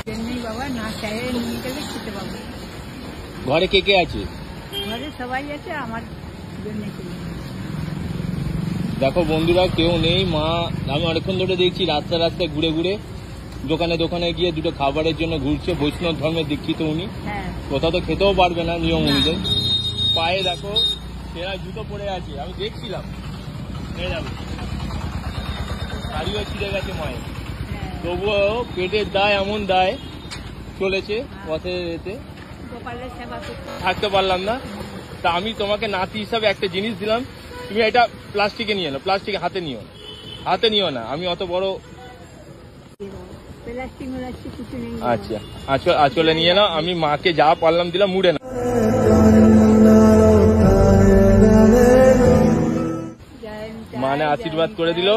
বাবা না চাইলে নিয়ে গেলে খেতে পাবো। ঘরে কে কে আছে? ঘরে সবাই আছে, আমার জন্য। দেখো বন্ধুরা, কেউ নেই। মা, আমি অনেকক্ষণ ধরে দেখছি রাস্তায় রাস্তায় ঘুরে ঘুরে দোকানে দোকানে গিয়ে দুটো খাবারের জন্য ঘুরছে। বৈষ্ণব ধর্মের দীক্ষিত উনি, কোথাও তো খেতেও পারবে না নিয়ম অনুযায়ী। পায়ে দেখো সেরা জুতো পরে আছে, আমি দেখছিলাম। শাড়িও ছিঁড়ে গেছে মায়ের, তবুও পেটের দায় এমন দায় চলেছে পথে যেতে, থাকতে পারলাম না। তা আমি তোমাকে নাতি হিসাবে একটা জিনিস দিলাম, তুমি এটা প্লাস্টিকে নিয়ে নাও। প্লাস্টিকে হাতে নিও না, আমি অত বড়। আচ্ছা, আঁচলে নিয়ে নাও। আমি মাকে যা পারলাম দিলাম, মুড়ে না। মানে আশীর্বাদ করে দিল।